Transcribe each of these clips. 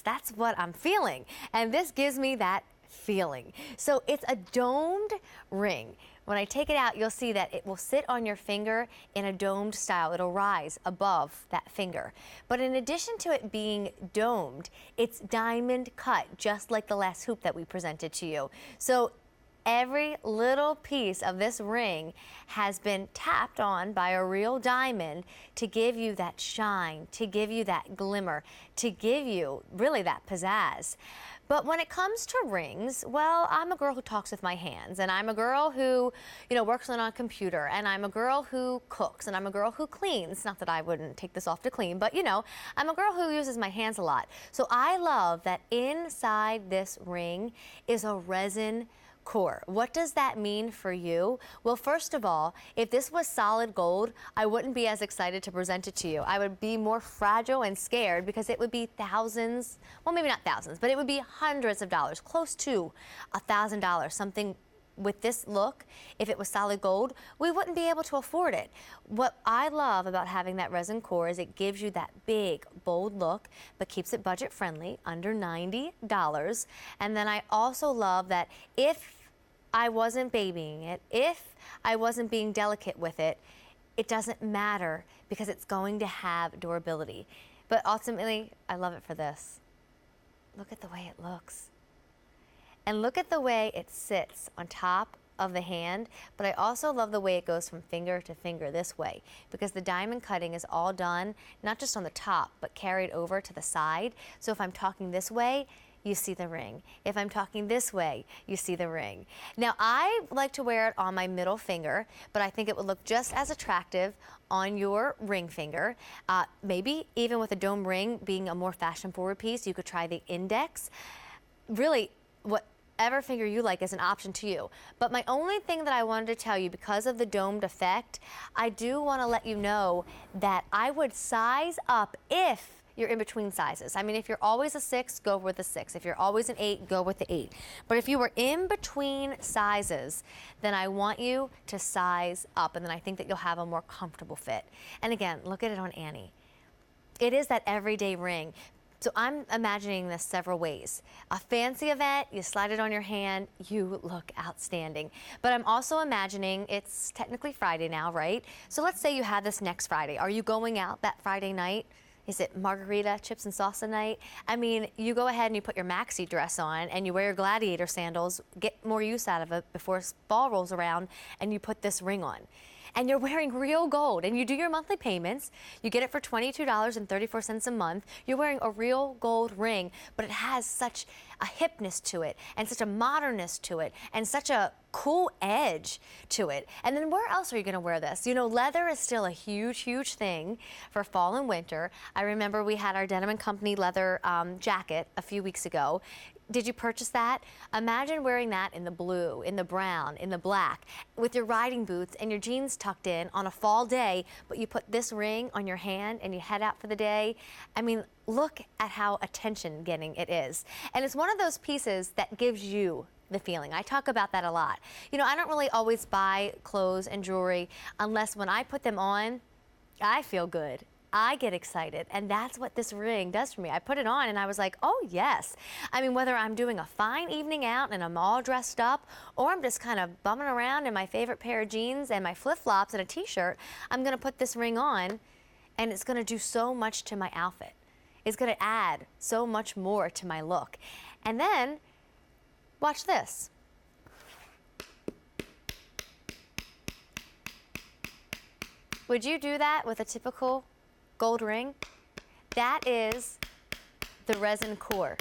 hearts. That's what I'm feeling. And this gives me that feeling. So it's a domed ring. When I take it out, you'll see that it will sit on your finger in a domed style. It'll rise above that finger. But in addition to it being domed, it's diamond cut, just like the last hoop that we presented to you. So every little piece of this ring has been tapped on by a real diamond to give you that shine, to give you that glimmer, to give you really that pizzazz. But when it comes to rings, well, I'm a girl who talks with my hands, and I'm a girl who, works on a computer, and I'm a girl who cooks, and I'm a girl who cleans. Not that I wouldn't take this off to clean, but I'm a girl who uses my hands a lot. So I love that inside this ring is a resin core. What does that mean for you? Well, first of all, if this was solid gold, I wouldn't be as excited to present it to you. I would be more fragile and scared because it would be thousands, well, maybe not thousands, but it would be hundreds of dollars, close to $1,000, something with this look. If it was solid gold, we wouldn't be able to afford it. What I love about having that resin core is it gives you that big, bold look, but keeps it budget friendly, under $90. And then I also love that if I wasn't babying it, if I wasn't being delicate with it, it doesn't matter because it's going to have durability. But ultimately, I love it for this. Look at the way it looks. And look at the way it sits on top of the hand, but I also love the way it goes from finger to finger this way, because the diamond cutting is all done, not just on the top, but carried over to the side. So if I'm talking this way, you see the ring. If I'm talking this way, you see the ring. Now, I like to wear it on my middle finger, but I think it would look just as attractive on your ring finger. Maybe even with a dome ring being a more fashion-forward piece, you could try the index. Really, whatever finger you like is an option to you. But my only thing that I wanted to tell you, because of the domed effect, I do want to let you know that I would size up if you're in between sizes. I mean, if you're always a 6, go with a 6. If you're always an 8, go with the 8. But if you were in between sizes, then I want you to size up, and then I think that you'll have a more comfortable fit. And again, look at it on Annie. It is that everyday ring. So I'm imagining this several ways. A fancy event, you slide it on your hand, you look outstanding. But I'm also imagining, it's technically Friday now, right? So let's say you have this next Friday. Are you going out that Friday night? Is it margarita, chips and salsa night? I mean, you go ahead and you put your maxi dress on and you wear your gladiator sandals, get more use out of it before fall rolls around, and you put this ring on. And you're wearing real gold, and you do your monthly payments. You get it for $22.34 a month. You're wearing a real gold ring, but it has such a hipness to it, and such a modernness to it, and such a cool edge to it. And then where else are you going to wear this? Leather is still a huge, huge thing for fall and winter. I remember we had our Denim & Company leather jacket a few weeks ago. Did you purchase that? Imagine wearing that in the blue, in the brown, in the black, with your riding boots and your jeans tucked in on a fall day, but you put this ring on your hand and you head out for the day. I mean, look at how attention-getting it is. And it's one of those pieces that gives you the feeling. I talk about that a lot. I don't really always buy clothes and jewelry unless when I put them on, I feel good. I get excited, and that's what this ring does for me. I put it on and I was like, oh yes. I mean, whether I'm doing a fine evening out and I'm all dressed up, or I'm just kind of bumming around in my favorite pair of jeans and my flip-flops and a t-shirt, I'm gonna put this ring on, and it's gonna do so much to my outfit. It's gonna add so much more to my look. And then, watch this. Would you do that with a typical gold ring? That is the resin core.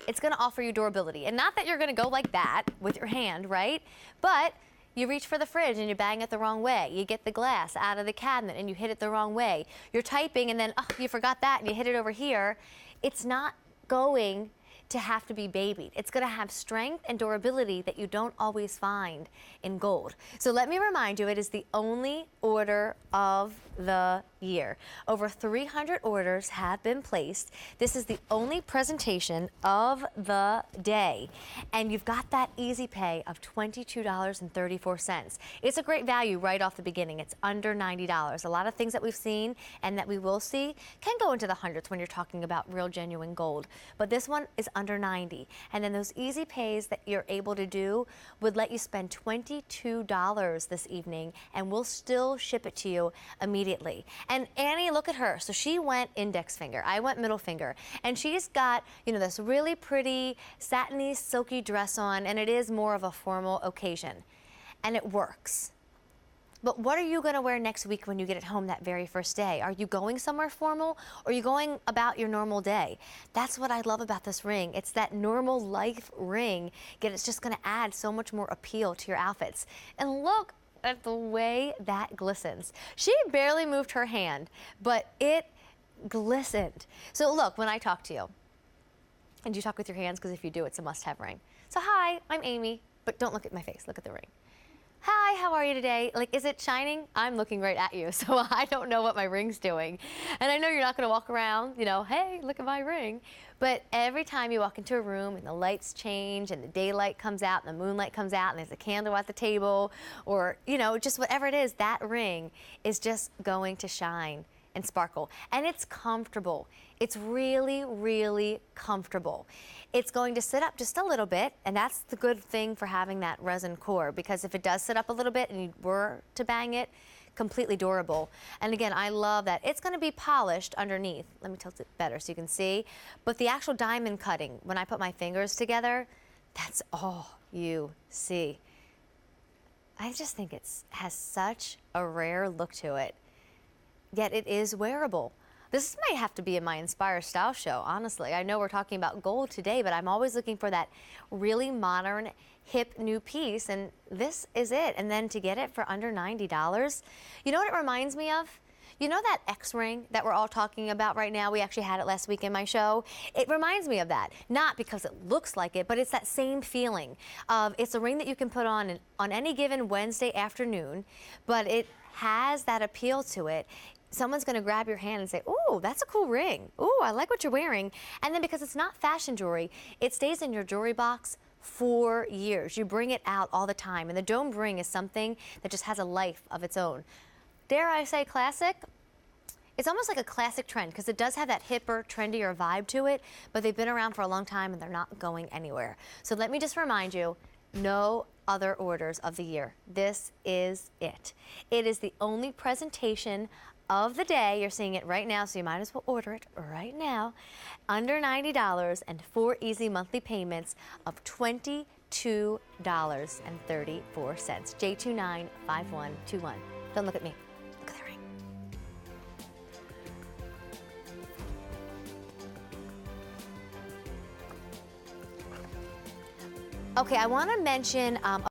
It's going to offer you durability. And not that you're going to go like that with your hand, right? But you reach for the fridge and you bang it the wrong way. You get the glass out of the cabinet and you hit it the wrong way. You're typing and then, oh, you forgot that and you hit it over here. It's not going to have to be babied. It's going to have strength and durability that you don't always find in gold. So let me remind you, it is the only order of the year. Over 300 orders have been placed. This is the only presentation of the day. And you've got that easy pay of $22.34. It's a great value right off the beginning. It's under $90. A lot of things that we've seen and that we will see can go into the hundreds when you're talking about real genuine gold. But this one is under 90. And then those easy pays that you're able to do would let you spend $22 this evening, and we'll still ship it to you immediately. And Annie, look at her. So she went index finger. I went middle finger. And she's got, you know, this really pretty satiny, silky dress on, and it is more of a formal occasion. And it works. But what are you going to wear next week when you get it home that very first day? Are you going somewhere formal, or are you going about your normal day? That's what I love about this ring. It's that normal life ring, yet it's just going to add so much more appeal to your outfits. And look at the way that glistens. She barely moved her hand, but it glistened. So look, when I talk to you, and you talk with your hands, because if you do, it's a must-have ring. So hi, I'm Amy, but don't look at my face, look at the ring. Hi, how are you today? Like, is it shining? I'm looking right at you, so I don't know what my ring's doing. And I know you're not gonna walk around, you know, hey, look at my ring. But every time you walk into a room and the lights change and the daylight comes out and the moonlight comes out and there's a candle at the table, or, you know, just whatever it is, that ring is just going to shine and sparkle. And it's comfortable. It's really, really comfortable. It's going to sit up just a little bit, and that's the good thing for having that resin core, because if it does sit up a little bit and you were to bang it, completely durable. And again, I love that. It's going to be polished underneath. Let me tilt it better so you can see. But the actual diamond cutting, when I put my fingers together, that's all you see. I just think it has such a rare look to it. Yet it is wearable. This might have to be in my Inspire Style show, honestly. I know we're talking about gold today, but I'm always looking for that really modern, hip new piece, and this is it. And then to get it for under $90, you know what it reminds me of? You know that X ring that we're all talking about right now? We actually had it last week in my show. It reminds me of that, not because it looks like it, but it's that same feeling of it's a ring that you can put on any given Wednesday afternoon, but it has that appeal to it. Someone's going to grab your hand and say, ooh, that's a cool ring. Ooh, I like what you're wearing. And then because it's not fashion jewelry, it stays in your jewelry box for years. You bring it out all the time. And the domed ring is something that just has a life of its own. Dare I say classic? It's almost like a classic trend because it does have that hipper, trendier vibe to it, but they've been around for a long time and they're not going anywhere. So let me just remind you, no other orders of the year. This is it. It is the only presentation of the day. You're seeing it right now, so you might as well order it right now. Under $90 and 4 easy monthly payments of $22.34. J295121. Don't look at me. Look at the ring. Okay, I want to mention